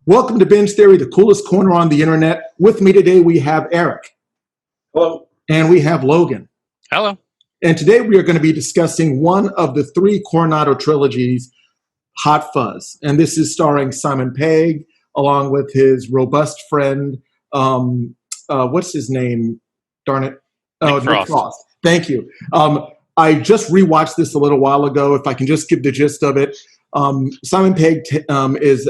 Welcome to Binge Theory, the coolest corner on the internet. With me today, we have Eric. Hello. And we have Logan. Hello. And today we are going to be discussing one of the three Coronado trilogies, Hot Fuzz. And this is starring Simon Pegg, along with his robust friend, what's his name? Darn it. Nick Frost. Thank you. I just rewatched this a little while ago. If I can just give the gist of it. Simon Pegg is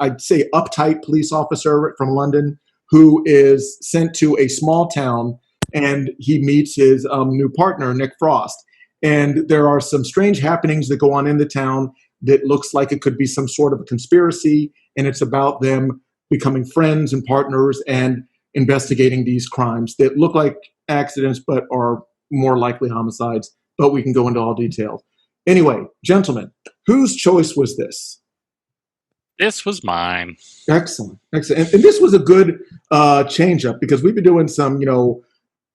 I'd say, uptight police officer from London who is sent to a small town, and he meets his new partner, Nick Frost. And there are some strange happenings that go on in the town that looks like it could be some sort of a conspiracy, and it's about them becoming friends and partners and investigating these crimes that look like accidents but are more likely homicides, but we can go into all details. Anyway, gentlemen, whose choice was this? This was mine. Excellent. And this was a good change-up because we've been doing some,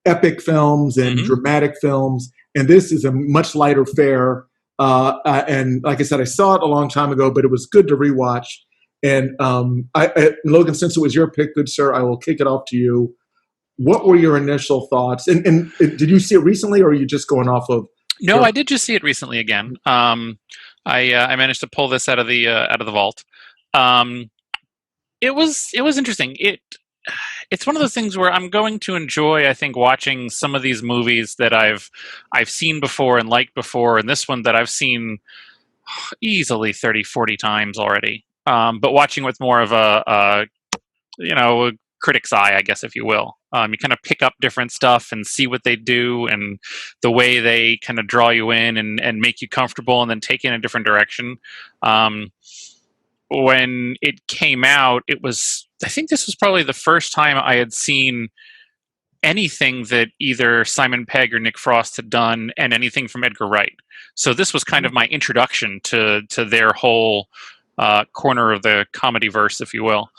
epic films and dramatic films, and this is a much lighter fare. And like I said, I saw it a long time ago, but it was good to rewatch. And Logan, since it was your pick, good sir, I will kick it off to you. What were your initial thoughts? And did you see it recently, or are you just going off of? No, I did just see it recently again. I managed to pull this out of the vault. It was interesting. It's one of those things where I'm going to enjoy, I think, watching some of these movies that I've seen before and liked before, and this one that I've seen easily 30, 40 times already. But watching with more of a critic's eye, I guess, if you will. You kind of pick up different stuff and see what they do and the way they kind of draw you in and make you comfortable and then take you in a different direction. When it came out, I think this was probably the first time I had seen anything that either Simon Pegg or Nick Frost had done and anything from Edgar Wright. So this was kind of my introduction to their whole corner of the comedy verse, if you will.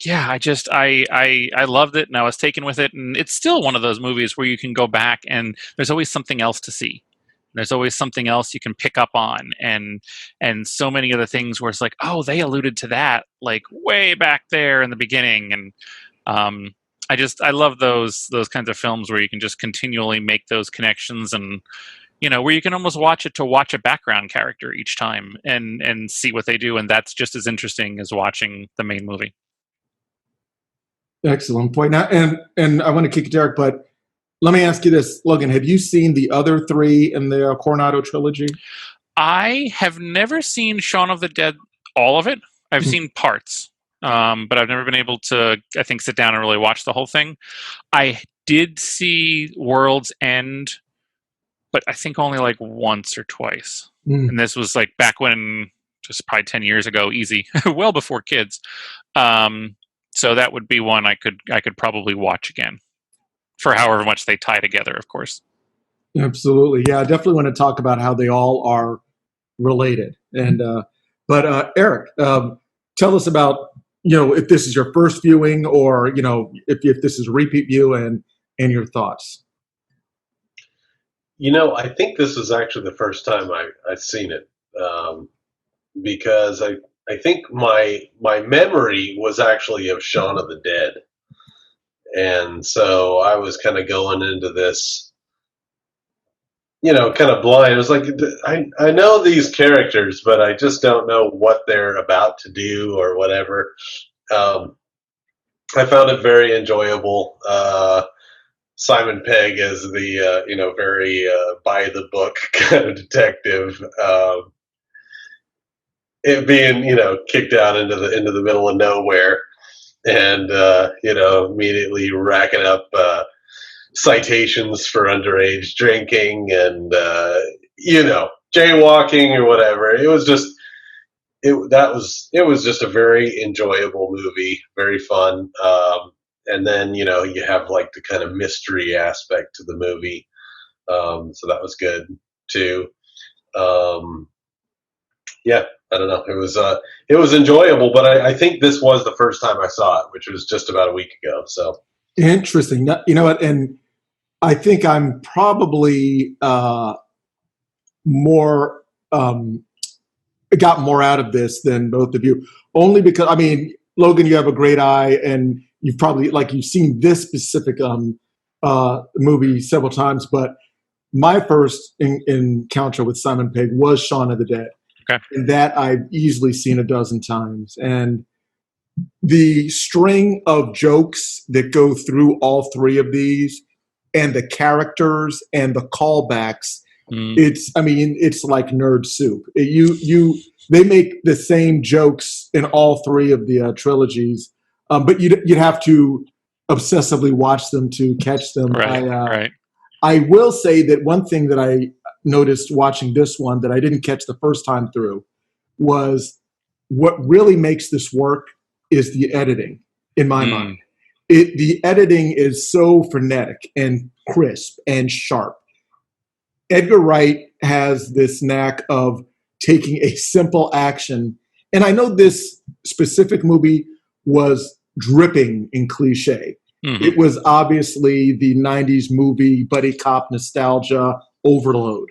Yeah, I loved it, and I was taken with it, and it's still one of those movies where you can go back and there's always something else to see. There's always something else you can pick up on, and so many of the things where it's like, oh, they alluded to that like way back there in the beginning, and I love those kinds of films where you can just continually make those connections, and where you can almost watch it to watch a background character each time and see what they do, and that's just as interesting as watching the main movie. Excellent point. Now, and I want to kick it, Derek, but let me ask you this, Logan. Have you seen the other three in the Coronado trilogy? I have never seen Shaun of the Dead, all of it. I've seen parts, but I've never been able to, I think, sit down and really watch the whole thing. I did see World's End, but I think only like once or twice. And this was like back when, just probably 10 years ago, easy, well before kids. So that would be one I could probably watch again, for however much they tie together, of course. Absolutely. Yeah, I definitely want to talk about how they all are related. And but Eric, tell us about, if this is your first viewing or, if this is a repeat view and your thoughts. I think this is actually the first time I've seen it, because I think my memory was actually of Shaun of the Dead. And so I was kind of going into this, kind of blind. It was like, I know these characters, but I just don't know what they're about to do or whatever. I found it very enjoyable. Simon Pegg as the, very by the book kind of detective. It being, kicked out into the middle of nowhere. And, immediately racking up citations for underage drinking and, jaywalking or whatever. It was just, it was just a very enjoyable movie, very fun. And then you have like the kind of mystery aspect to the movie, so that was good too. Um, yeah, I don't know. It was enjoyable, but I think this was the first time I saw it, which was just about a week ago. So Interesting. You know what? And I think I'm probably more got more out of this than both of you. Only because, I mean, Logan, you have a great eye, and you've probably you've seen this specific movie several times. But my first encounter with Simon Pegg was Shaun of the Dead, and that I've easily seen a dozen times. And the string of jokes that go through all three of these, and the characters and the callbacks, it's like nerd soup. They make the same jokes in all three of the trilogies, but you'd have to obsessively watch them to catch them. Right. I will say that one thing that I noticed watching this one that I didn't catch the first time through was what really makes this work is the editing, in my mind. The editing is so frenetic and crisp and sharp. Edgar Wright has this knack of taking a simple action. And I know this specific movie was dripping in cliche. It was obviously the 90s movie, buddy cop nostalgia overload.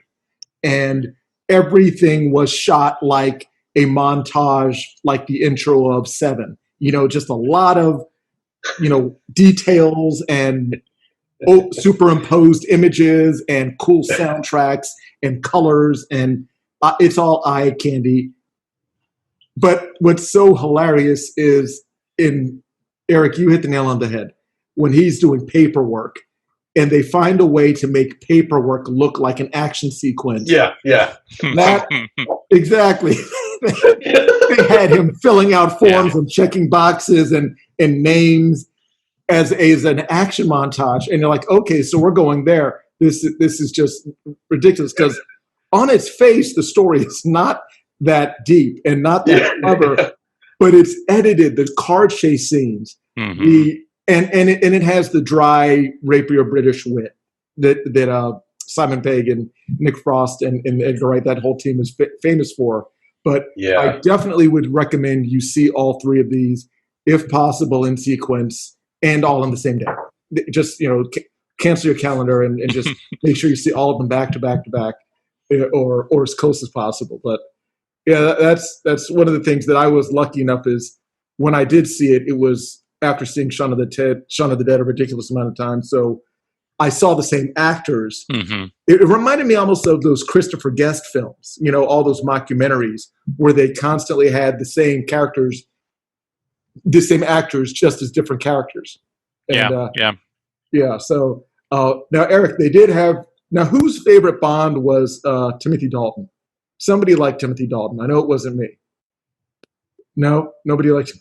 And everything was shot like a montage, like the intro of Seven. Just a lot of, details and superimposed images and cool soundtracks and colors, and it's all eye candy. But what's so hilarious is, Eric, you hit the nail on the head, when he's doing paperwork and they find a way to make paperwork look like an action sequence. Yeah. That exactly. They had him filling out forms and checking boxes and names as an action montage, and you're like, okay, so we're going there. This is just ridiculous, because on its face the story is not that deep and not that clever, but it's edited. The car chase scenes, and it has the dry, rapier British wit that Simon Pegg and Nick Frost and Edgar Wright, that whole team is famous for. But I definitely would recommend you see all three of these, if possible, in sequence and all on the same day. Just cancel your calendar and just make sure you see all of them back to back to back, or as close as possible. But yeah, that's one of the things that I was lucky enough is when I did see it, it was after seeing Shaun of the Dead a ridiculous amount of times. So I saw the same actors. It reminded me almost of those Christopher Guest films, all those mockumentaries where they constantly had the same characters, the same actors, just as different characters. And, yeah. So now, Eric, they did have. Now, whose favorite Bond was Timothy Dalton? Somebody liked Timothy Dalton. I know it wasn't me. No, nobody liked him.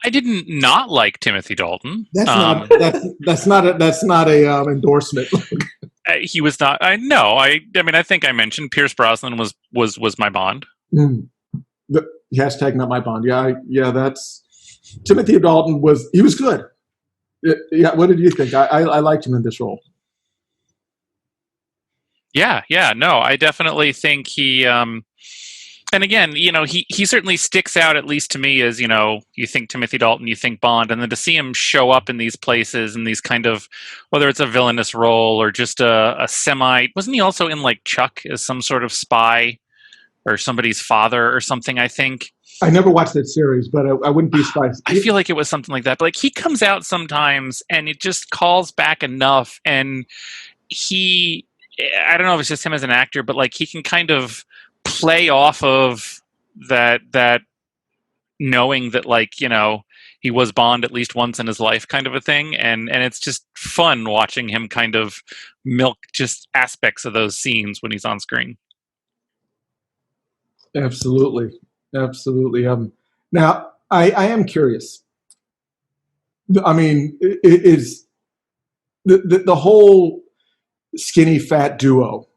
I didn't not like Timothy Dalton. That's not a endorsement. He was not. I know. I mean, I think I mentioned Pierce Brosnan was my Bond. The hashtag not my Bond. Yeah. That's Timothy Dalton was good. Yeah. What did you think? I liked him in this role. Yeah. No, I definitely think he. And again, he certainly sticks out, at least to me, as, you think Timothy Dalton, you think Bond, and then to see him show up in these places and these kind of, whether it's a villainous role or just a semi, wasn't he also in like Chuck as some sort of spy or somebody's father or something, I think? I never watched that series, but I wouldn't be surprised. I feel like it was something like that. But he comes out sometimes and it just calls back enough. And I don't know if it's just him as an actor, but he can kind of play off of that knowing that he was Bond at least once in his life kind of a thing, and it's just fun watching him kind of milk just aspects of those scenes when he's on screen. Absolutely. Now I am curious. I mean, is the whole skinny fat duo,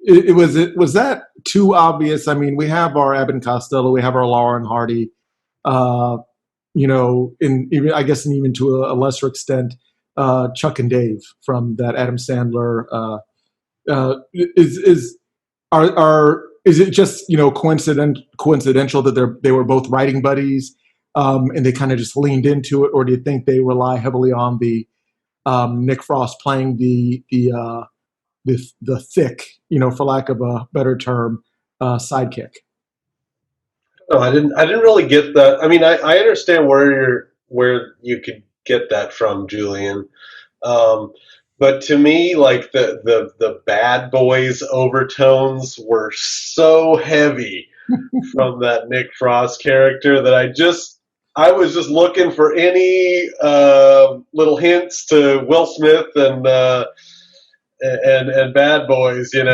was that too obvious. I mean, we have our Abbott and Costello, we have our Laura and Hardy. In even I guess, and even to a lesser extent, Chuck and Dave from that Adam Sandler. Is it just coincidental that they were both writing buddies, and they kind of just leaned into it, or do you think they rely heavily on the Nick Frost playing the thick, for lack of a better term, sidekick? No, I didn't really get that. I mean, I understand where you could get that from, Julian. But to me, like the bad boys overtones were so heavy from that Nick Frost character that I was just looking for any little hints to Will Smith and Bad Boys, in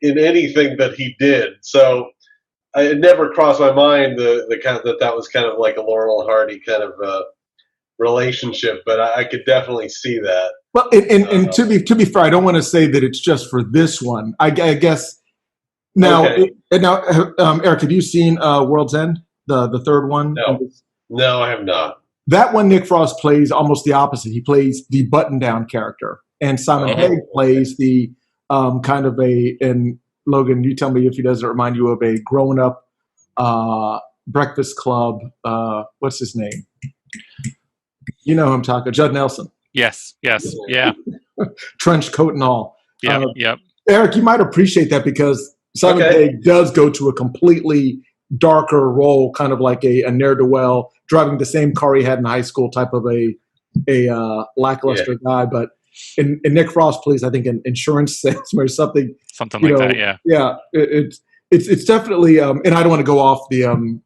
anything that he did. So it never crossed my mind the kind of, that was kind of like a Laurel and Hardy kind of relationship, but I could definitely see that. Well, and to be fair, I don't want to say that it's just for this one. I guess now, Okay. Eric, have you seen World's End, the third one? No, I have not. That one, Nick Frost plays almost the opposite. He plays the button-down character, and Simon Pegg plays the kind of and Logan, you tell me if he doesn't remind you of a grown-up Breakfast Club. What's his name? You know who I'm talking. Judd Nelson. Yes. Yeah. Trench coat and all. Yep. Eric, you might appreciate that because Simon Pegg does go to a completely darker role, kind of like a ne'er-do-well, driving the same car he had in high school, type of a lackluster guy. But in Nick Frost plays, I think, an insurance salesman or something like that. Yeah. Yeah. It's definitely, and I don't want to go off the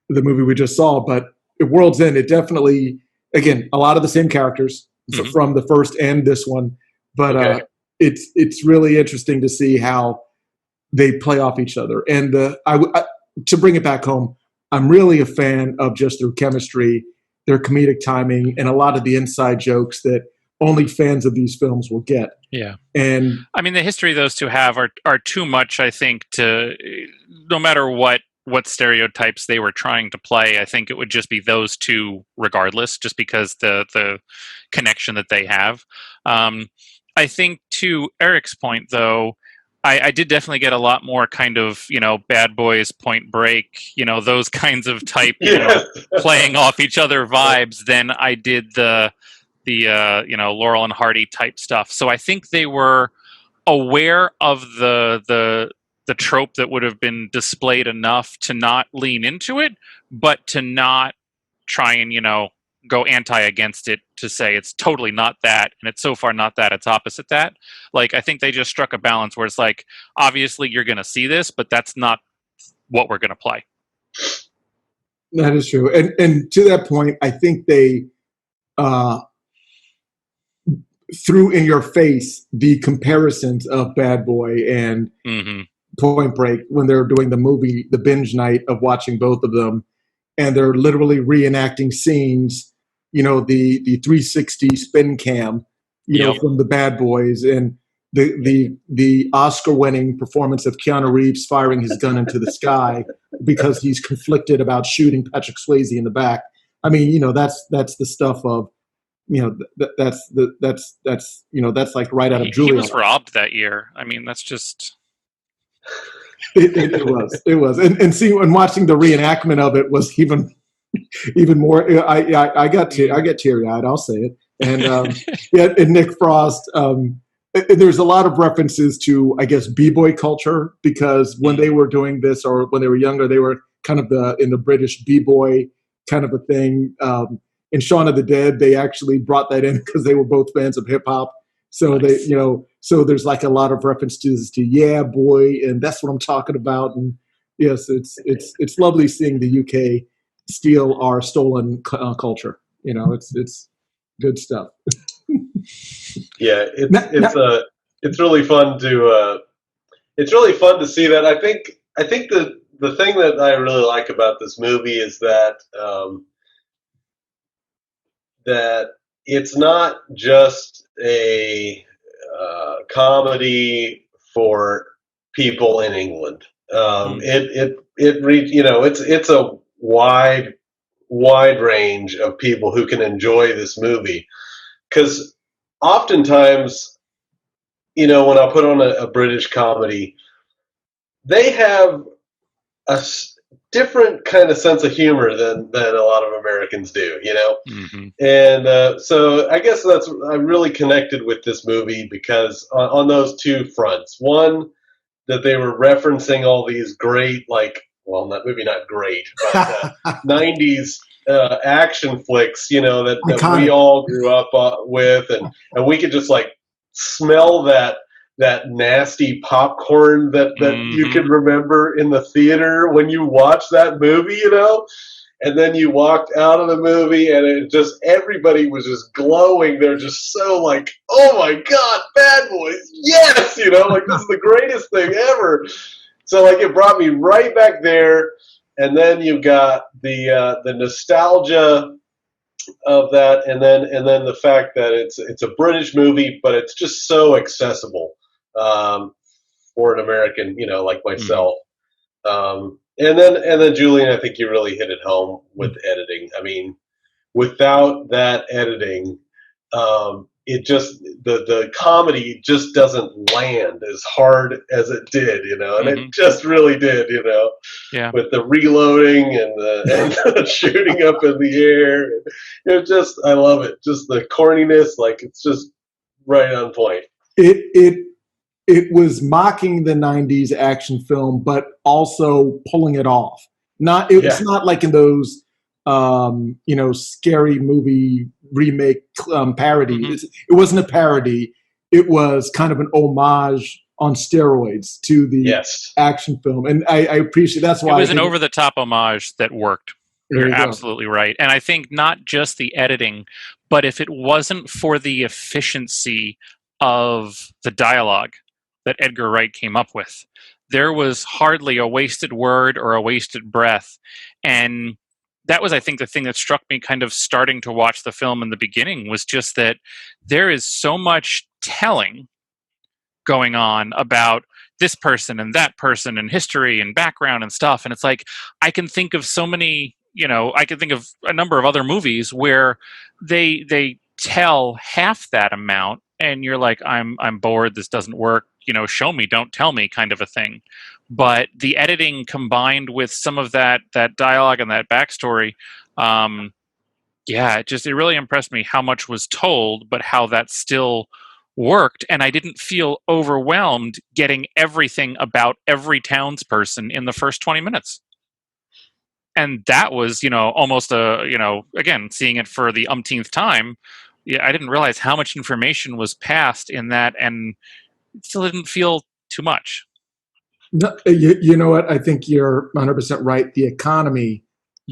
movie we just saw, but at World's End, it definitely, again, a lot of the same characters from the first and this one, but it's really interesting to see how they play off each other. And to bring it back home, I'm really a fan of just their chemistry, their comedic timing, and a lot of the inside jokes that only fans of these films will get. Yeah. And I mean, the history those two have are too much, I think, to no matter what stereotypes they were trying to play, I think it would just be those two regardless, just because the connection that they have. I think to Eric's point, though, I did definitely get a lot more kind of, Bad Boys, Point Break, those kinds of type, playing off each other vibes than I did the Laurel and Hardy type stuff. So I think they were aware of the trope that would have been displayed enough to not lean into it, but to not try and, go anti against it to say it's totally not that, and it's so far not that, it's opposite that. Like, I think they just struck a balance where it's like, obviously you're going to see this, but that's not what we're going to play. That is true. And to that point, I think they threw in your face the comparisons of Bad Boy and Point Break when they're doing the movie, the binge night of watching both of them. And they're literally reenacting scenes, the 360 spin cam, from the Bad Boys, and the Oscar-winning performance of Keanu Reeves firing his gun into the sky because he's conflicted about shooting Patrick Swayze in the back. I mean, that's the stuff of, that's like right out of Julia. He was robbed that year. I mean, that's just. It was, and see, when watching the reenactment of it was even more. I get teary eyed. I'll say it. And and Nick Frost. There's a lot of references to, I guess, b-boy culture, because when they were doing this, or when they were younger, they were kind of in the British b-boy kind of a thing. In Shaun of the Dead, they actually brought that in because they were both fans of hip hop. So nice. So there's like a lot of references to yeah, boy, and that's what I'm talking about. And yes, it's lovely seeing the UK steal our stolen culture. It's good stuff. Yeah, it's really fun to see that. I think the thing that I really like about this movie is that that it's not just a comedy for people in England. It reach, it's a wide range of people who can enjoy this movie, because oftentimes, when I put on a British comedy, they have a different kind of sense of humor than a lot of Americans do, And so I guess I really connected with this movie because on those two fronts. One, that they were referencing all these great, maybe not great, but 90s action flicks, that we all grew up with, and we could just smell that nasty popcorn that you can remember in the theater when you watched that movie, and then you walked out of the movie and everybody was just glowing. They're just so oh my God, Bad Boys, yes, this is the greatest thing ever. So it brought me right back there. And then you got the nostalgia of that, and then the fact that it's a British movie, but it's just so accessible for an American, like myself. And then Julian, I think you really hit it home with editing. I mean, without that editing, it just the comedy just doesn't land as hard as it did, and it just really did, Yeah. with the reloading and the shooting up in the air. I love it. Just the corniness, it's just right on point. It was mocking the 90s action film, but also pulling it off. It's not like in those, scary movie remake parodies. It wasn't a parody. It was kind of an homage on steroids to the action film. And I appreciate that's why it was an over-the-top homage that worked. You're absolutely right. And I think not just the editing, but if it wasn't for the efficiency of the dialogue that Edgar Wright came up with, there was hardly a wasted word or a wasted breath. And that was, I think, the thing that struck me kind of starting to watch the film in the beginning, was just that there is so much telling going on about this person and that person and history and background and stuff. And it's I can think of so many, I can think of a number of other movies where they tell half that amount and you're I'm bored, this doesn't work, show me, don't tell me, kind of a thing. But the editing combined with some of that dialogue and that backstory, it really impressed me how much was told, but how that still worked. And I didn't feel overwhelmed getting everything about every townsperson in the first 20 minutes. And that was, almost again, seeing it for the umpteenth time, I didn't realize how much information was passed in that, and it still didn't feel too much. No, you know what? I think you're 100% right. The economy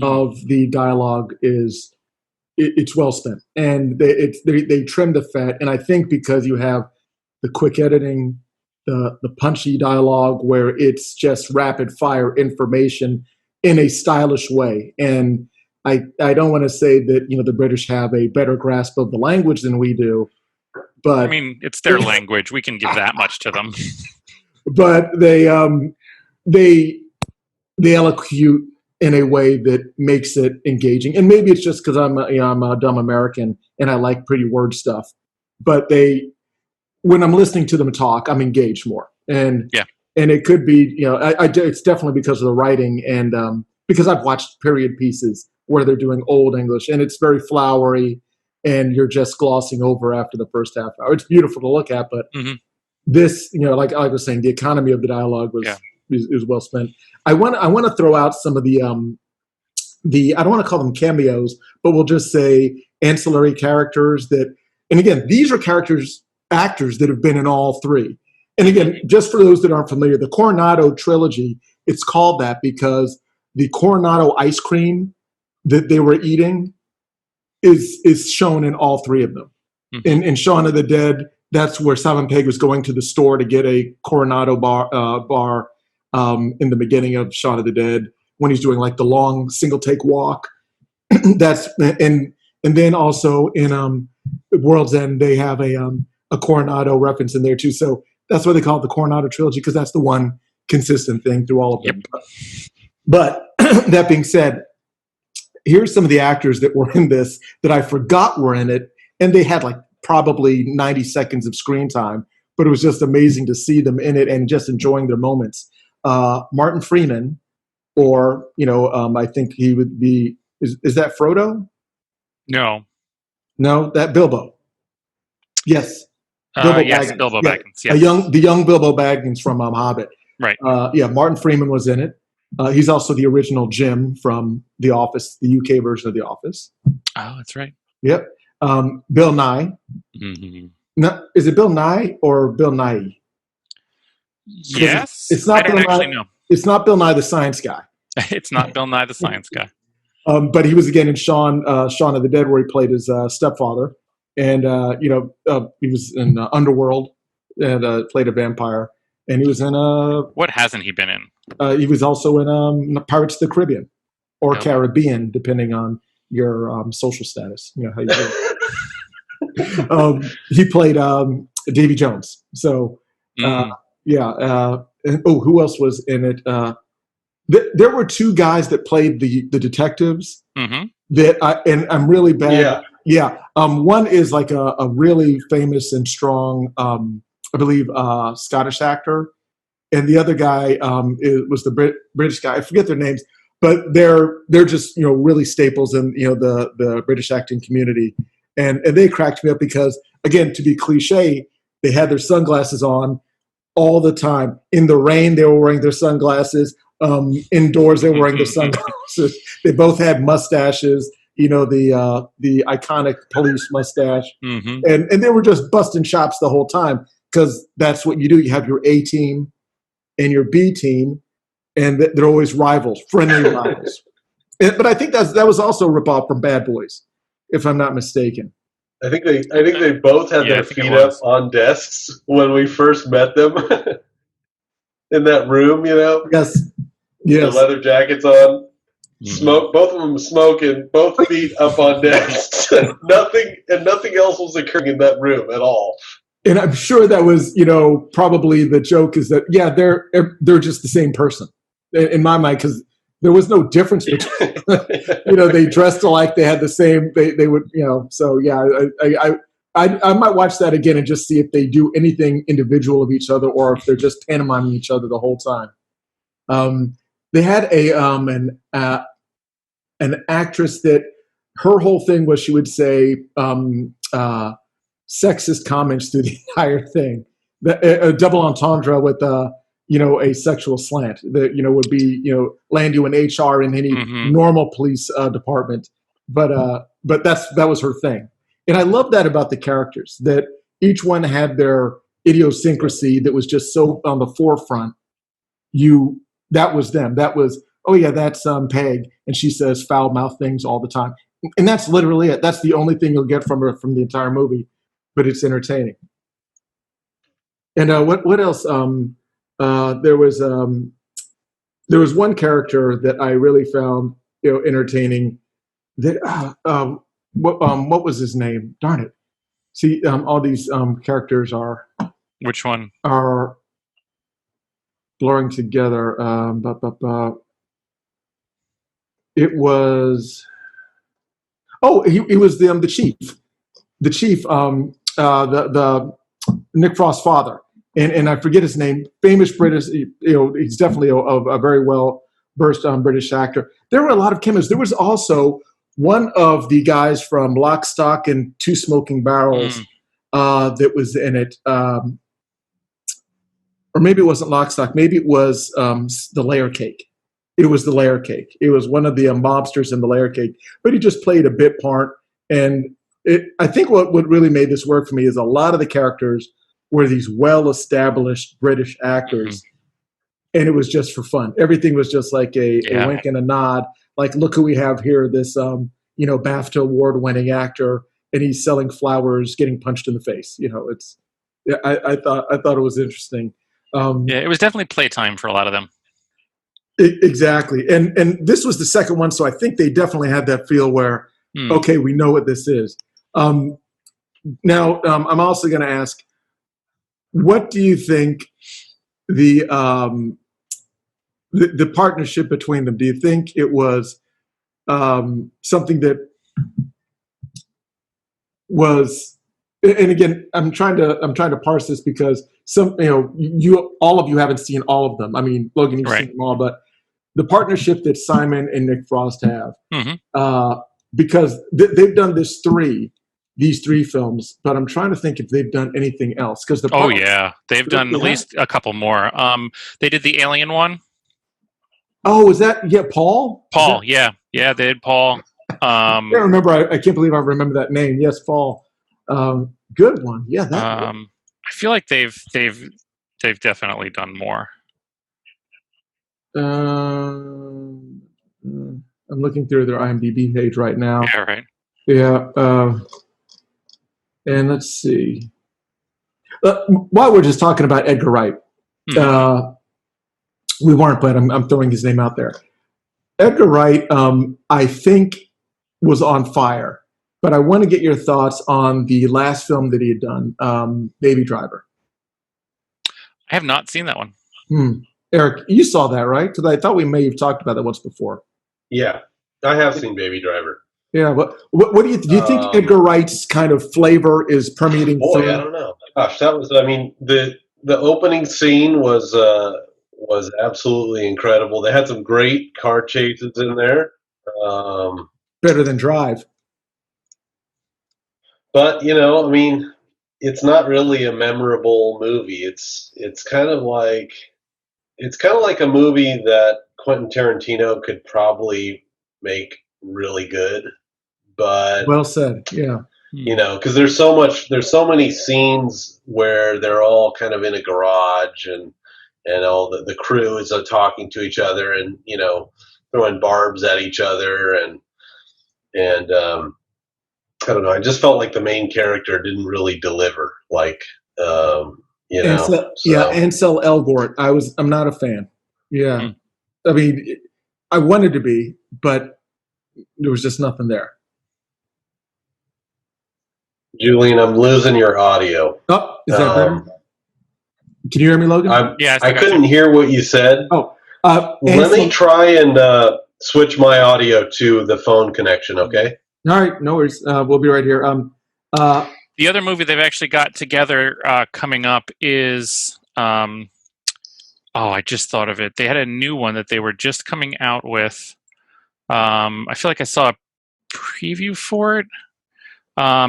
of the dialogue it's well spent, and they trim the fat. And I think because you have the quick editing, the punchy dialogue, where it's just rapid fire information in a stylish way. And I don't want to say that the British have a better grasp of the language than we do, but I mean, it's their language. We can give that much to them. But they elocute in a way that makes it engaging. And maybe it's just because I'm a dumb American and I like pretty word stuff. But when I'm listening to them talk, I'm engaged more. And it could be it's definitely because of the writing, and because I've watched period pieces where they're doing old English and it's very flowery and you're just glossing over after the first half hour. It's beautiful to look at, but this, like I was saying, the economy of the dialogue is well spent. I want to throw out some of the I don't want to call them cameos, but we'll just say ancillary characters and again, these are actors that have been in all three. And again, just for those that aren't familiar, the Coronado trilogy, it's called that because the Coronado ice cream that they were eating is shown in all three of them. In Shaun of the Dead, that's where Simon Pegg was going to the store to get a Coronado bar in the beginning of Shaun of the Dead, when he's doing the long single take walk. That's and then also in World's End they have a Coronado reference in there too. So That's why they call it the Coronado trilogy, because that's the one consistent thing through all of them. But that being said, here's some of the actors that were in this that I forgot were in it, and they had like probably 90 seconds of screen time, but it was just amazing to see them in it and just enjoying their moments. Martin Freeman, or I think he would be. Is that Frodo? No, that Bilbo. Yes, Bilbo Baggins. Bilbo Yeah. Baggins. Yes. The young Bilbo Baggins from Hobbit. Right. Martin Freeman was in it. He's also the original Jim from The Office, the UK version of The Office. Oh, that's right. Yep. Bill Nye. Mm-hmm. No, is it Bill Nye or Bill Nye? Yes. It's not I Bill don't actually Nye. know. It's not Bill Nye the Science Guy. It's not Bill Nye the Science Guy. But he was again in Shaun of the Dead, where he played his stepfather, and he was in Underworld and played a vampire, and he was in What hasn't he been in? he was also in Pirates of the Caribbean or Caribbean, depending on your social status. How you do. He played Davy Jones. So and, who else was in it? There were two guys that played the detectives that I'm really bad. Yeah. One is like a really famous and strong, I believe, Scottish actor. And the other guy was the British guy. I forget their names, but they're just, really staples in, the British acting community. And they cracked me up because, again, to be cliche, they had their sunglasses on all the time. In the rain, they were wearing their sunglasses. Indoors, they were wearing their sunglasses. They both had mustaches, the iconic police mustache. And they were just busting chops the whole time, because that's what you do. You have your A team and your B team, and they're always rivals, friendly rivals. But I think that was also a ripoff from Bad Boys, if I'm not mistaken. I think they both had their feet up on desks when we first met them in that room. Yes. The leather jackets on, smoke. Both of them smoking, both feet up on desks. Nothing else was occurring in that room at all. And I'm sure that was, probably the joke is that, they're just the same person in my mind, because there was no difference between, they dressed alike, they had the same, they would, so yeah, I might watch that again and just see if they do anything individual of each other or if they're just pantomiming each other the whole time. They had an actress that her whole thing was she would say, sexist comments through the entire thing. A double entendre with a sexual slant that would be land you in HR in any normal police department, but that was her thing. And I love that about the characters, that each one had their idiosyncrasy that was just so on the forefront. That was them. That was, that's Peg, and she says foul mouth things all the time, and that's literally it. That's the only thing you'll get from her from the entire movie. But it's entertaining. And what else? There was one character that I really found entertaining. That what was his name? Darn it! See, all these characters are. Which one? Are blurring together. It was. Oh, he was the chief. The chief. The Nick Frost's father, and I forget his name. Famous British, he's definitely a very well versed British actor. There were a lot of cameos. There was also one of the guys from Lock, Stock, and Two Smoking Barrels that was in it, or maybe it wasn't Lock, Stock. Maybe it was the Layer Cake. It was the Layer Cake. It was one of the mobsters in the Layer Cake, but he just played a bit part. And I think what really made this work for me is a lot of the characters were these well-established British actors, and it was just for fun. Everything was just like a wink and a nod. Like, look who we have here, this BAFTA award-winning actor, and he's selling flowers, getting punched in the face. I thought it was interesting. It was definitely playtime for a lot of them. Exactly, and this was the second one, so I think they definitely had that feel where, okay, we know what this is. Now, I'm also going to ask, what do you think the the partnership between them? Do you think it was something that was? And again, I'm trying to parse this because all of you haven't seen all of them. I mean, Logan, you've seen them all, but the partnership that Simon and Nick Frost have, because they've done these three films, but I'm trying to think if they've done anything else. Because they've done at least a couple more. They did the Alien one. Oh, is that Paul? Yeah, they did Paul. I can't remember. I can't believe I remember that name. Yes, Paul. Good one. Yeah. I feel like they've definitely done more. I'm looking through their IMDb page right now. Yeah, right. Yeah. And let's see. While we're just talking about Edgar Wright, we weren't, but I'm throwing his name out there. Edgar Wright, I think, was on fire. But I want to get your thoughts on the last film that he had done, Baby Driver. I have not seen that one. Eric, you saw that, right? Because I thought we may have talked about that once before. Yeah, I have seen Baby Driver. Yeah, but what do you think Edgar Wright's kind of flavor is permeating through? I don't know. Gosh, that was, the opening scene was absolutely incredible. They had some great car chases in there. Better than Drive. But, it's not really a memorable movie. It's kind of like a movie that Quentin Tarantino could probably make really good. But well said. Yeah. Because there's so many scenes where they're all kind of in a garage and all the crew is talking to each other and throwing barbs at each other and I don't know. I just felt like the main character didn't really deliver. Ansel Elgort. I'm not a fan. Yeah. I mean, I wanted to be, but there was just nothing there. Julian, I'm losing your audio. Oh, is that better? Can you hear me, Logan? I couldn't hear what you said. Oh, let me try and switch my audio to the phone connection, okay? All right, no worries. We'll be right here. The other movie they've actually got together coming up is, I just thought of it. They had a new one that they were just coming out with. I feel like I saw a preview for it.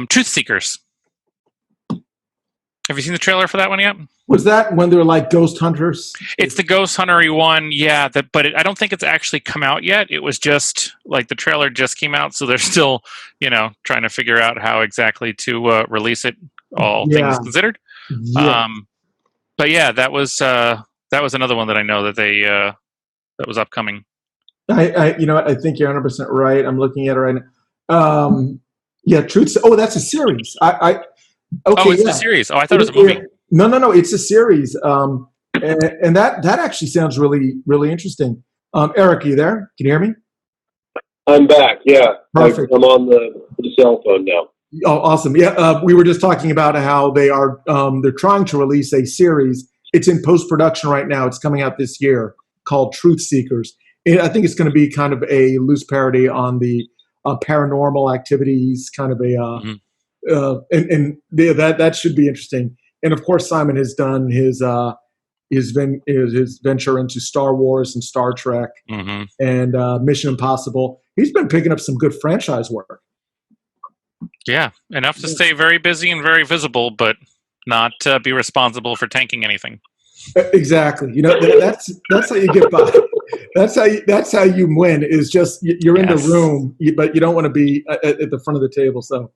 Truth Seekers. Have you seen the trailer for that one yet? Was that when they were like ghost hunters? It's the ghost hunter-y one, yeah. I don't think it's actually come out yet. It was just like the trailer just came out, so they're still, trying to figure out how exactly to release it. All things considered. Yeah. But yeah, that was another one that I know that they that was upcoming. I you know what? I think you're 100% right. I'm looking at it right now. Yeah, Truth. Oh, that's a series. Okay. Oh, it's a series. Oh, I thought it was a movie. No, it's a series. And that actually sounds really, really interesting. Eric, are you there? Can you hear me? I'm back. Yeah, perfect. I'm on the cell phone now. Oh, awesome. Yeah, we were just talking about how they're trying to release a series. It's in post-production right now. It's coming out this year called Truth Seekers. I think it's going to be kind of a loose parody on the paranormal activities, kind of that should be interesting. And of course, Simon has done his venture into Star Wars and Star Trek and Mission Impossible. He's been picking up some good franchise work. Yeah, enough to stay very busy and very visible, but not be responsible for tanking anything. Exactly. That's how you get by. That's how you win. Is just you're in the room, but you don't want to be at the front of the table. So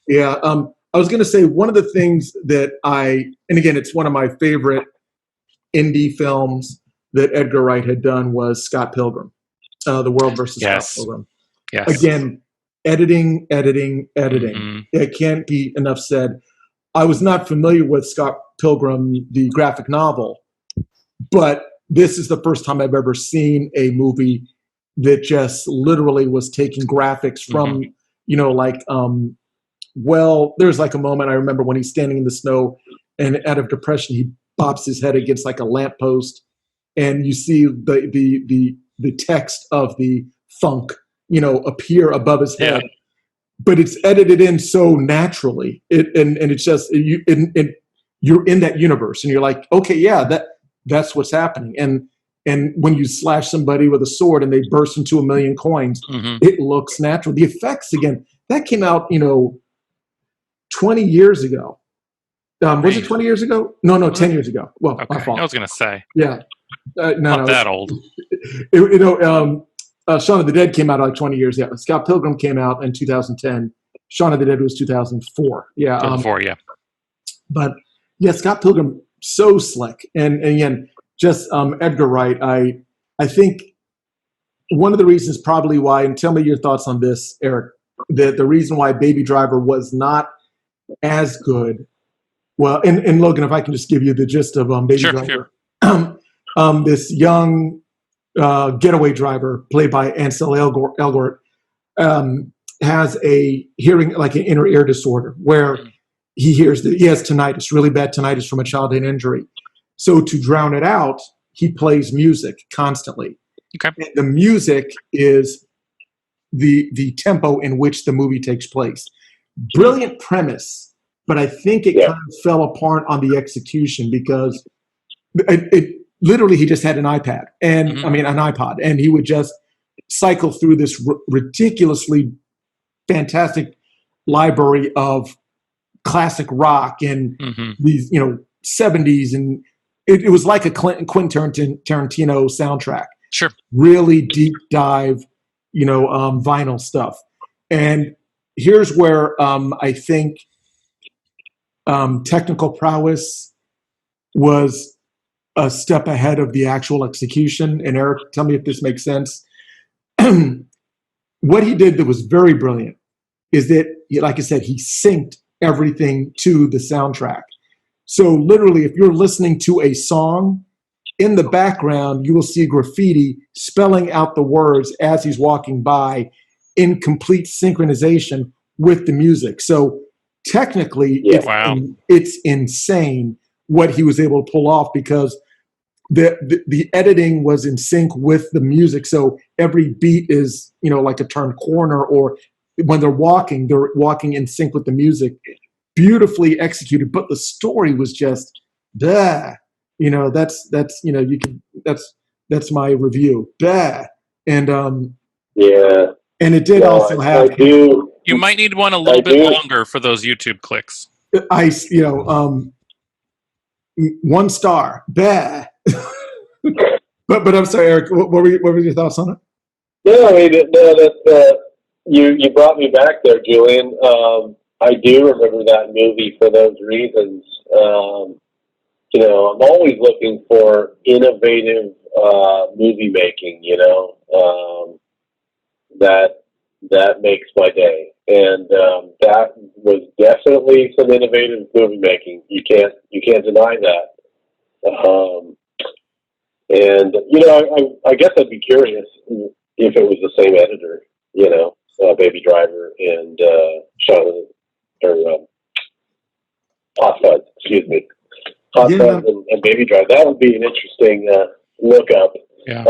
yeah. I was going to say one of the things that and again, it's one of my favorite indie films that Edgar Wright had done was Scott Pilgrim, The World versus Scott Pilgrim. Yes. Again, editing. It can't be enough said. I was not familiar with Scott Pilgrim, the graphic novel, but this is the first time I've ever seen a movie that just literally was taking graphics from, there's like a moment I remember when he's standing in the snow and out of depression, he bops his head against like a lamppost, and you see the text of the funk, appear above his head. Yeah. But it's edited in so naturally. And it's just you're in that universe, and you're like, okay, yeah, that's what's happening. And when you slash somebody with a sword and they burst into 1 million coins, it looks natural. The effects, again, that came out 20 years ago. Was it 20 years ago? No, 10 years ago. Well, Okay. my fault. I was going to say. Yeah. Not that old. Shaun of the Dead came out like 20 years. Yeah. Scott Pilgrim came out in 2010. Shaun of the Dead was 2004. Yeah. 2004, yeah. But yeah, Scott Pilgrim, so slick. And again, just Edgar Wright. I think one of the reasons probably why, and tell me your thoughts on this, Eric, that the reason why Baby Driver was not as good. Well, and Logan, if I can just give you the gist of Baby Driver. Sure. This young getaway driver played by Ansel Elgort has a hearing, like an inner ear disorder, where he hears that he has tinnitus, really bad tinnitus from a childhood injury. So to drown it out, he plays music constantly. Okay. And the music is the tempo in which the movie takes place. Brilliant premise, but I think it kind of fell apart on the execution because it literally he just had an iPad and an iPod, and he would just cycle through this ridiculously fantastic library of classic rock and these 70s, and it was like a Quentin Tarantino soundtrack. Sure. Really deep dive, vinyl stuff. And here's where I think technical prowess was a step ahead of the actual execution. And Eric, tell me if this makes sense. What he did that was very brilliant is that, like I said, he synced everything to the soundtrack. So literally, if you're listening to a song, in the background, you will see graffiti spelling out the words as he's walking by in complete synchronization with the music. So technically, it's insane what he was able to pull off because the editing was in sync with the music. So every beat is, like a turn corner, or when they're walking in sync with the music. Beautifully executed, but the story was just, duh. That's my review. Bah. And and it did also have. You might need one a little bit longer for those YouTube clicks. 1 star. Bah. but I'm sorry, Eric. What were your thoughts on it? No, that's you brought me back there, Julian. I do remember that movie for those reasons. I'm always looking for innovative movie making, that makes my day. And that was definitely some innovative movie making. You can't deny that. And I guess I'd be curious if it was the same editor, Baby Driver and Hot Fuzz, excuse me. Hot Fuzz and Baby Driver. That would be an interesting look up. Yeah.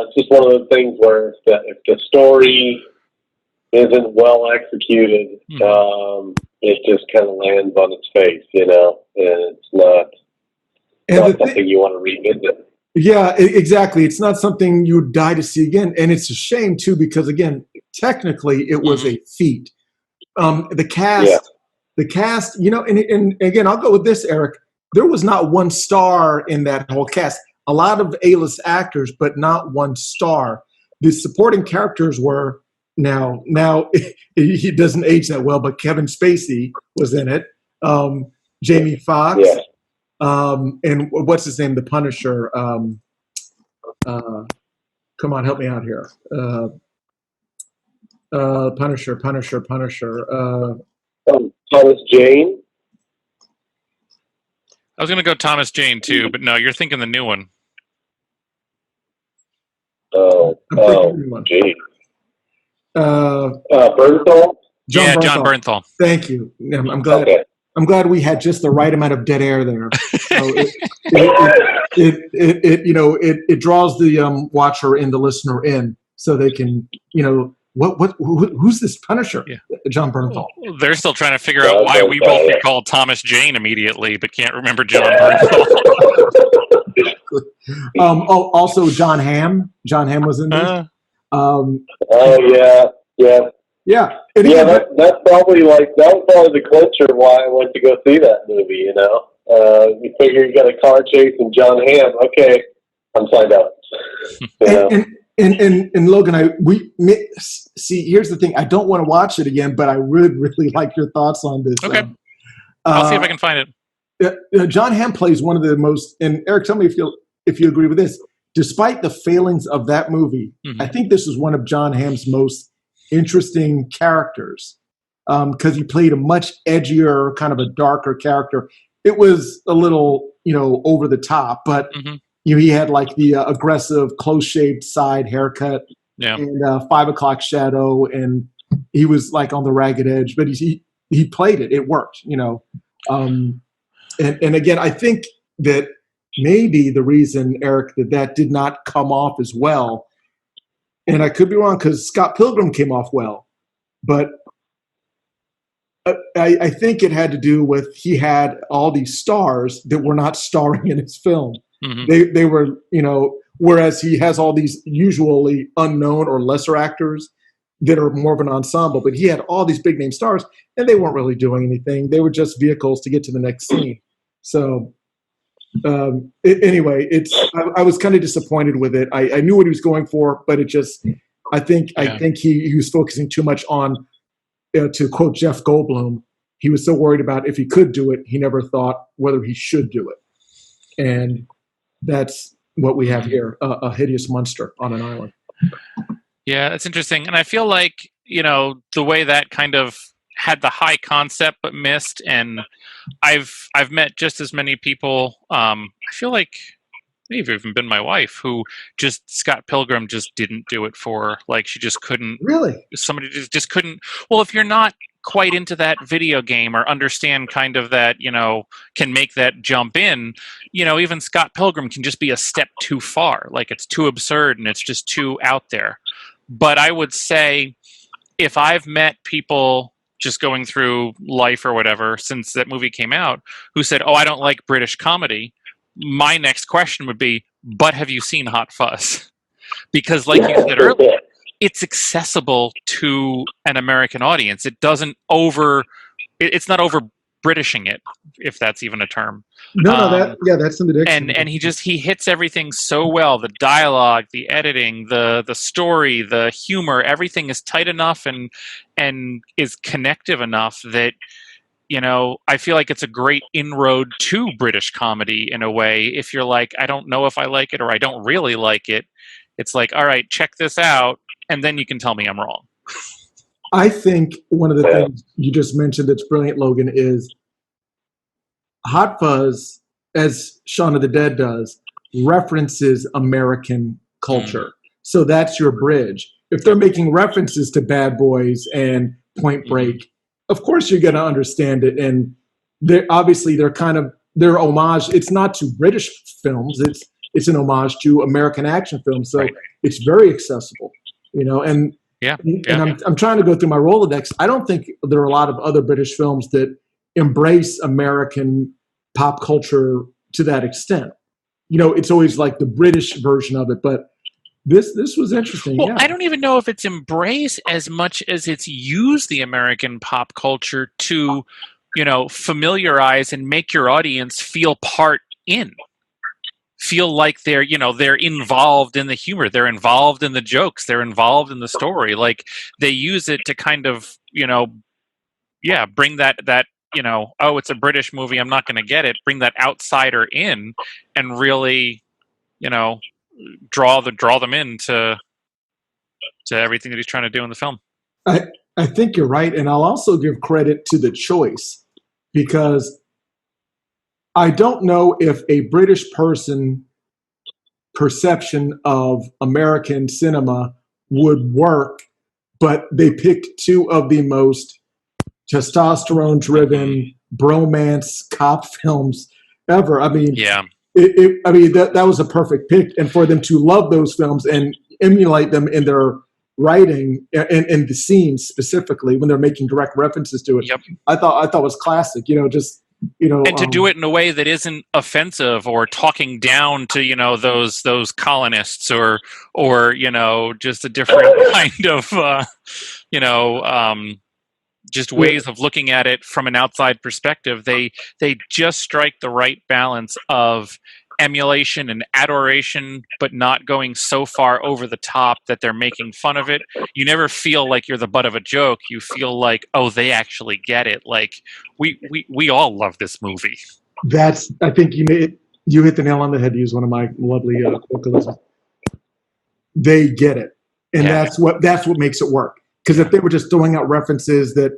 It's just one of those things where if the story isn't well executed, it just kind of lands on its face, and it's not something you want to revisit. Yeah, exactly. It's not something you would die to see again. And it's a shame, too, because, again, technically it was a feat. The cast, and again, I'll go with this, Eric. There was not 1 star in that whole cast. A lot of A-list actors, but not 1 star. The supporting characters were now he doesn't age that well, but Kevin Spacey was in it. Jamie Foxx. Yeah. And what's his name? The Punisher. Come on, help me out here. Punisher. Thomas Jane. I was going to go Thomas Jane too, but no, you're thinking the new one. Gee. Bernthal. John Bernthal. Bernthal. Thank you. I'm glad. Okay. I'm glad we had just the right amount of dead air there. So it draws the watcher and the listener in, so they can who's this Punisher? Yeah. John Bernthal. They're still trying to figure out why we both recall Thomas Jane immediately, but can't remember John Bernthal. Also John Hamm. John Hamm was in this. Oh yeah. Yeah. That's probably that was probably the clincher why I went to go see that movie. You figure you got a car chase and John Hamm. Okay, I'm signed up. And Logan, here's the thing. I don't want to watch it again, but I would really like your thoughts on this. Okay, I'll see if I can find it. John Hamm plays one of the most, and Eric, tell me if you agree with this. Despite the failings of that movie, I think this is one of John Hamm's most interesting characters, because he played a much edgier, kind of a darker character. It was a little, over the top, but he had like the aggressive, close-shaved side haircut, and 5 o'clock shadow, and he was like on the ragged edge. But he played it; it worked, And again, I think that maybe the reason, Eric, that did not come off as well. And I could be wrong because Scott Pilgrim came off well, but I think it had to do with he had all these stars that were not starring in his film. They were, whereas he has all these usually unknown or lesser actors that are more of an ensemble, but he had all these big name stars and they weren't really doing anything. They were just vehicles to get to the next scene. So anyway, I was kind of disappointed with it. I knew what he was going for, but I think he was focusing too much on, to quote Jeff Goldblum, he was so worried about if he could do it, he never thought whether he should do it. And that's what we have here, a hideous monster on an island. Yeah, that's interesting. And I feel like, the way that kind of had the high concept but missed, and I've met just as many people, I feel like maybe even been my wife, who just Scott Pilgrim just didn't do it for. Like, she just couldn't. Really? Somebody just couldn't. Well, if you're not quite into that video game or understand kind of that, can make that jump in, even Scott Pilgrim can just be a step too far. Like, it's too absurd and it's just too out there. But I would say if I've met people just going through life or whatever since that movie came out who said, "Oh, I don't like British comedy," my next question would be, "But have you seen Hot Fuzz?" Because like you said earlier, it's accessible to an American audience. It doesn't it's not over Britishing it, if that's even a term. No, that's in the dictionary. And he hits everything so well. The dialogue, the editing, the story, the humor, everything is tight enough and is connective enough that, I feel like it's a great inroad to British comedy in a way. If you're like, I don't know if I like it or I don't really like it, it's like, all right, check this out, and then you can tell me I'm wrong. I think one of the things you just mentioned that's brilliant, Logan, is Hot Fuzz, as Shaun of the Dead does, references American culture. So that's your bridge. If they're making references to Bad Boys and Point Break, of course you're going to understand it. And they're kind of their homage. It's not to British films. It's an homage to American action films. So it's very accessible, and I'm trying to go through my Rolodex. I don't think there are a lot of other British films that embrace American pop culture to that extent. It's always like the British version of it, but this was interesting. Well, I don't even know if it's embrace as much as it's use the American pop culture to, familiarize and make your audience feel part in. Feel like they're involved in the humor, they're involved in the jokes, they're involved in the story. Like, they use it to kind of, bring that oh, it's a British movie, I'm not going to get it. Bring that outsider in and really, draw them into everything that he's trying to do in the film. I think you're right, and I'll also give credit to the choice, because I don't know if a British person perception of American cinema would work, but they picked two of the most testosterone-driven bromance cop films ever. I mean, Yeah. That was a perfect pick, and for them to love those films and emulate them in their writing and the scenes specifically when they're making direct references to it, Yep. I thought was classic. And to do it in a way that isn't offensive or talking down to those colonists or just a different kind of just ways of looking at it from an outside perspective. They just strike the right balance of emulation and adoration, but not going so far over the top that they're making fun of it. You never feel like you're the butt of a joke. You feel like, oh, they actually get it. Like we all love this movie. I think you hit the nail on the head to use one of my lovely colloquialisms. They get it, and that's what makes it work. Because if they were just throwing out references that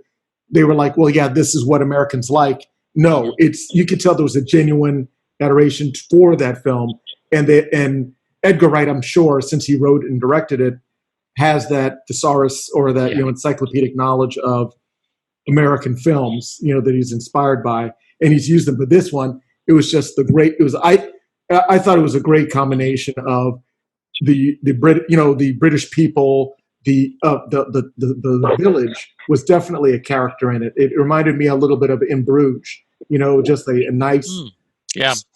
they were like, well, yeah, this is what Americans like. No, you could tell there was a genuine adoration for that film, and Edgar Wright, I'm sure, since he wrote and directed it, has that thesaurus or that encyclopedic knowledge of American films, that he's inspired by, and he's used them. But this one, it was just I thought it was a great combination of the British people. The village was definitely a character in it. It reminded me a little bit of In Bruges, just a nice,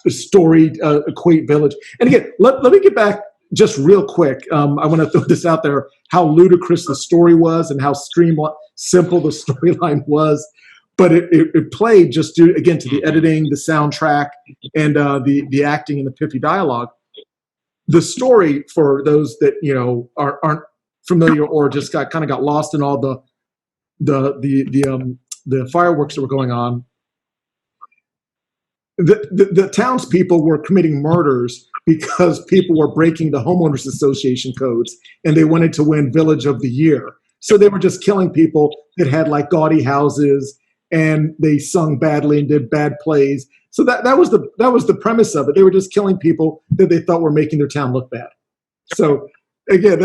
storied, quaint village. And again, let me get back just real quick. I want to throw this out there: how ludicrous the story was, and how simple the storyline was. But it played just to the editing, the soundtrack, and the acting and the pithy dialogue. The story, for those that aren't familiar or just got lost in all the fireworks that were going on. The townspeople were committing murders because people were breaking the homeowners association codes, and they wanted to win Village of the Year. So they were just killing people that had like gaudy houses, and they sung badly and did bad plays. So that was the premise of it. They were just killing people that they thought were making their town look bad. So again,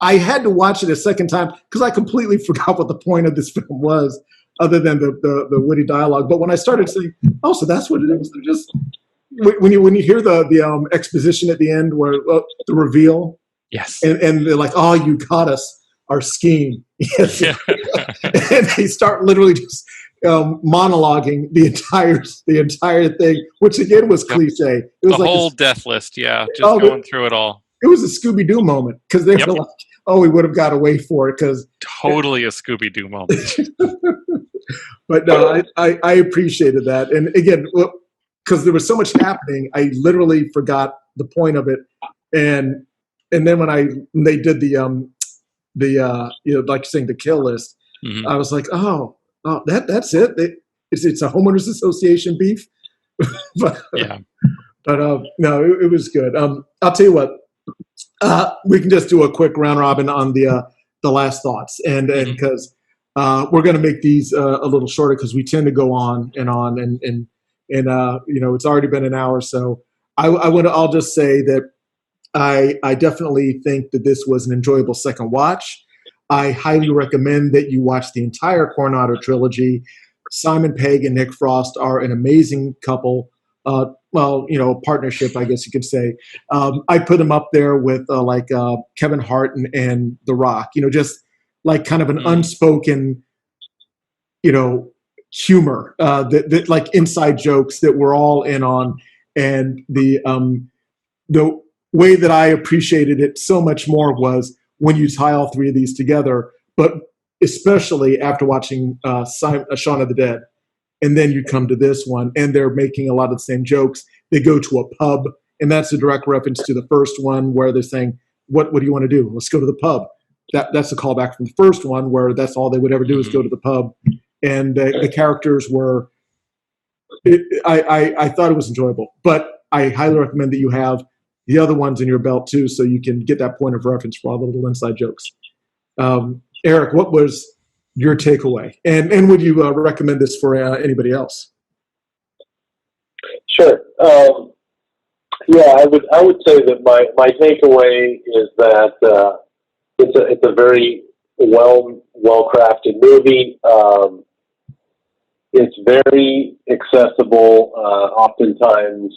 I had to watch it a second time because I completely forgot what the point of this film was, other than the witty dialogue. But when I started saying, "Oh, so that's what it is," they're just when you hear the exposition at the end, where the reveal, yes, and they're like, "Oh, you got us, our scheme," yes, and they start literally just monologuing the entire thing, which again was cliche. It was the like whole death list, going through it all. It was a Scooby-Doo moment because they were like, "Oh, we would have got away for it," because totally a Scooby-Doo moment. But no, I appreciated that, and again, because there was so much happening, I literally forgot the point of it, and then when they did the like saying the kill list, I was like, oh, that's it. It's a homeowners association beef, but no, it was good. I'll tell you what. We can just do a quick round robin on the last thoughts, and because we're going to make these a little shorter because we tend to go on, and it's already been an hour. So I'll just say that I definitely think that this was an enjoyable second watch. I highly recommend that you watch the entire Coronado trilogy. Simon Pegg and Nick Frost are an amazing couple. Partnership, I guess you could say. I put them up there with Kevin Hart and The Rock. Just like kind of an unspoken, humor that like inside jokes that we're all in on, and the way that I appreciated it so much more was when you tie all three of these together, but especially after watching Shaun of the Dead. And then you come to this one, and they're making a lot of the same jokes. They go to a pub, and that's a direct reference to the first one where they're saying, what do you want to do? Let's go to the pub. That's a callback from the first one where that's all they would ever do is go to the pub. And the characters were I thought it was enjoyable. But I highly recommend that you have the other ones in your belt, too, so you can get that point of reference for all the little inside jokes. Eric, what was your takeaway, and would you recommend this for anybody else? Sure. I would say that my takeaway is that it's a very well crafted movie. it's very accessible. Oftentimes,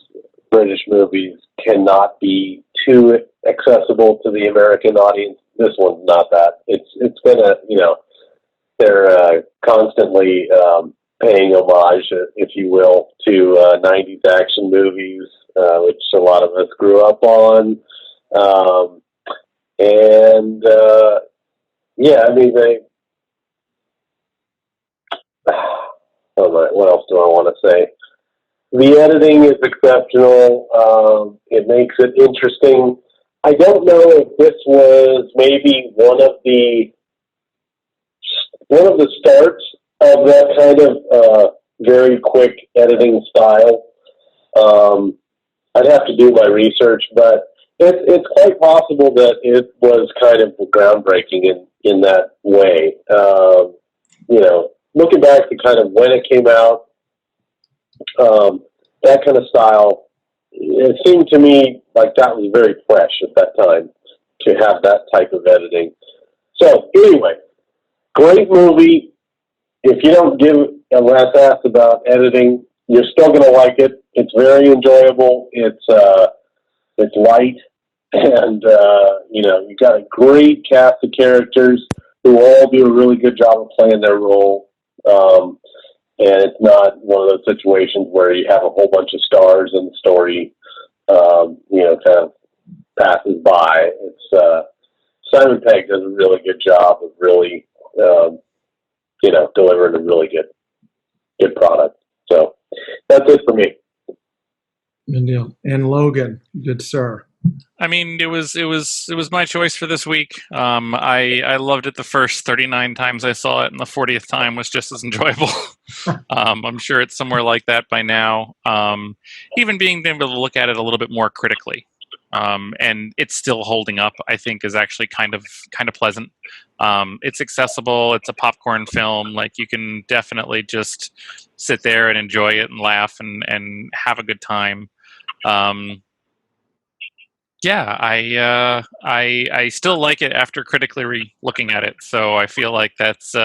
British movies cannot be too accessible to the American audience. This one's not that. It's been they're constantly paying homage, if you will, to 90s action movies, which a lot of us grew up on. What else do I want to say? The editing is exceptional. It makes it interesting. I don't know if this was maybe one of the starts of that kind of very quick editing style. I'd have to do my research, but it's quite possible that it was kind of groundbreaking in that way. Looking back to kind of when it came out, that kind of style, it seemed to me like that was very fresh at that time to have that type of editing. So anyway, great movie. If you don't give a rat's ass about editing, you're still going to like it. It's very enjoyable. It's light, and you got a great cast of characters who all do a really good job of playing their role. And it's not one of those situations where you have a whole bunch of stars and the story, kind of passes by. It's Simon Pegg does a really good job of really, delivering a really good product. So that's it for me. Good deal. And Logan, good sir. I mean, it was my choice for this week. I loved it the first 39 times I saw it, and the 40th time was just as enjoyable. I'm sure it's somewhere like that by now. Even being able to look at it a little bit more critically, and it's still holding up, I think, is actually kind of pleasant. It's accessible. It's a popcorn film. Like, you can definitely just sit there and enjoy it and laugh and have a good time. I still like it after critically looking at it. So I feel like that's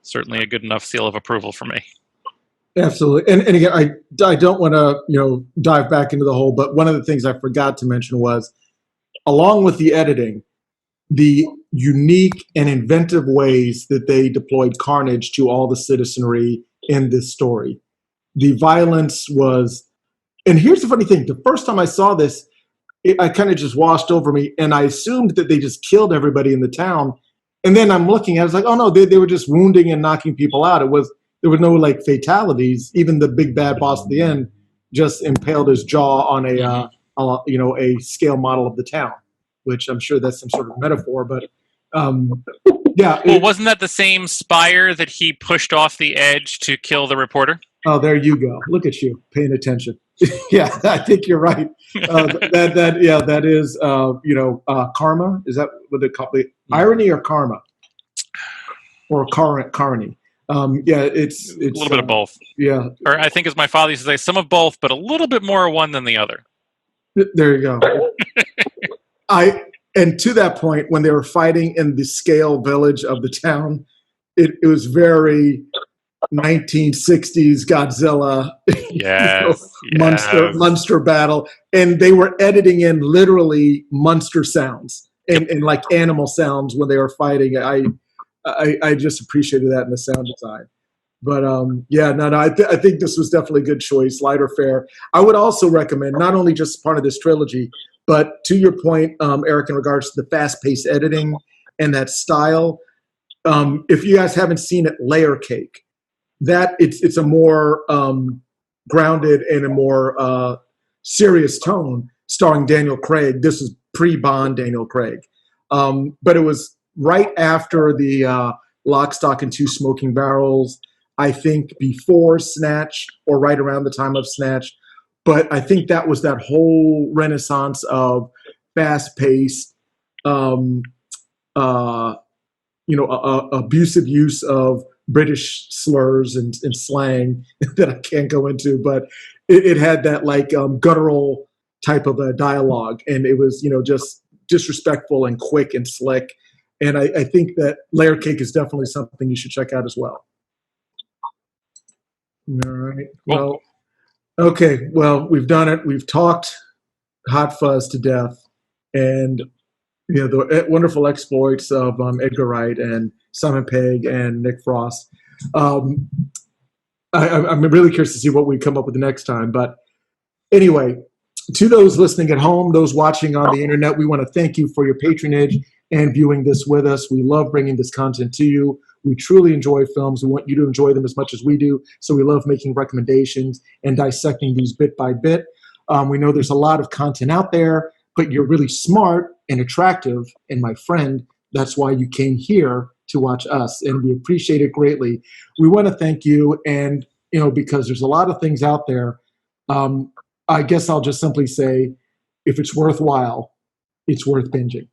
certainly a good enough seal of approval for me. Absolutely. And again, I don't want to, dive back into the whole, but one of the things I forgot to mention was, along with the editing, the unique and inventive ways that they deployed carnage to all the citizenry in this story. The violence was, and here's the funny thing, the first time I saw this, I kind of just washed over me, and I assumed that they just killed everybody in the town. And then I'm looking at it, I was like, oh no, they were just wounding and knocking people out. There were no fatalities. Even the big bad boss at the end just impaled his jaw on a scale model of the town, which I'm sure that's some sort of metaphor, but yeah. Well, wasn't that the same spire that he pushed off the edge to kill the reporter? Oh, there you go. Look at you paying attention. Yeah, I think you're right. That is karma. Is that what they call it? Irony or karma, or carny? It's a little bit of both. Yeah, or I think, as my father used to say, some of both, but a little bit more one than the other. There you go. And to that point, when they were fighting in the scale village of the town, it was very 1960s Godzilla, yes, monster battle, and they were editing in literally monster sounds and like animal sounds when they were fighting. I just appreciated that in the sound design. But I think this was definitely a good choice, lighter fare. I would also recommend, not only just part of this trilogy, but to your point, Eric, in regards to the fast-paced editing and that style, if you guys haven't seen it, Layer Cake. That it's a more grounded and a more serious tone, starring Daniel Craig. This is pre-Bond Daniel Craig, but it was right after the Lock, Stock, and Two Smoking Barrels. I think before Snatch, or right around the time of Snatch. But I think that was that whole renaissance of fast-paced, abusive use of British slurs and slang that I can't go into, but it had that guttural type of a dialogue, and it was just disrespectful and quick and slick. And I think that Layer Cake is definitely something you should check out as well. All right. Well, okay. Well, we've done it. We've talked Hot Fuzz to death, and the wonderful exploits of Edgar Wright and Simon Pegg and Nick Frost. Um, I'm really curious to see what we come up with the next time. But anyway, to those listening at home, those watching on the internet, we want to thank you for your patronage and viewing this with us. We love bringing this content to you. We truly enjoy films. We want you to enjoy them as much as we do. So we love making recommendations and dissecting these bit by bit. We know there's a lot of content out there, but you're really smart and attractive. And my friend, that's why you came here to watch us. And we appreciate it greatly. We want to thank you. And, because there's a lot of things out there, I guess I'll just simply say, if it's worthwhile, it's worth binging.